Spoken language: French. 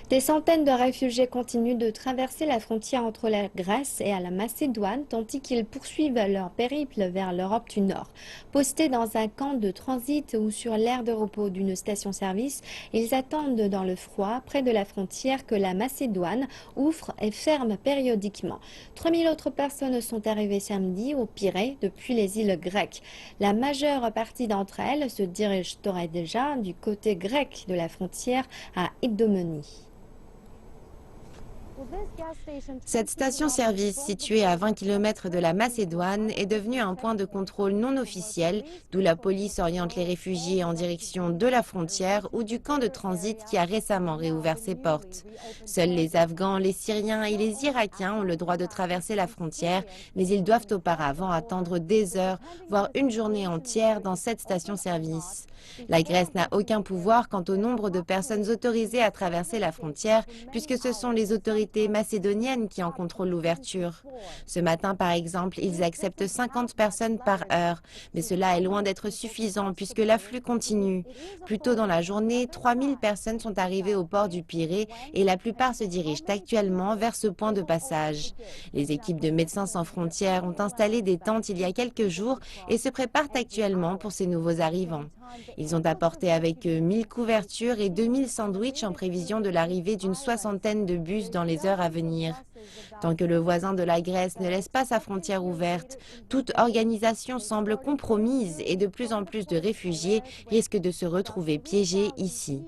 Des centaines de réfugiés continuent de traverser la frontière entre la Grèce et la Macédoine, tandis qu'ils poursuivent leur périple vers l'Europe du Nord. Postés dans un camp de transit ou sur l'aire de repos d'une station-service, ils attendent dans le froid, près de la frontière, que la Macédoine ouvre et ferme périodiquement. 3000 autres personnes sont arrivées samedi au Pirée depuis les îles grecques. La majeure partie d'entre elles se dirigent d'ores et déjà du côté grec de la frontière à Idomeni. Cette station-service, située à 20 km de la Macédoine, est devenue un point de contrôle non officiel, d'où la police oriente les réfugiés en direction de la frontière ou du camp de transit qui a récemment réouvert ses portes. Seuls les Afghans, les Syriens et les Irakiens ont le droit de traverser la frontière, mais ils doivent auparavant attendre des heures, voire une journée entière dans cette station-service. La Grèce n'a aucun pouvoir quant au nombre de personnes autorisées à traverser la frontière, puisque ce sont les autorités macédoniennes qui en contrôlent l'ouverture. Ce matin, par exemple, ils acceptent 50 personnes par heure, mais cela est loin d'être suffisant puisque l'afflux continue. Plus tôt dans la journée, 3000 personnes sont arrivées au port du Pirée et la plupart se dirigent actuellement vers ce point de passage. Les équipes de Médecins sans frontières ont installé des tentes il y a quelques jours et se préparent actuellement pour ces nouveaux arrivants. Ils ont apporté avec eux 1000 couvertures et 2000 sandwichs en prévision de l'arrivée d'une soixantaine de bus dans les heures à venir. Tant que le voisin de la Grèce ne laisse pas sa frontière ouverte, toute organisation semble compromise et de plus en plus de réfugiés risquent de se retrouver piégés ici.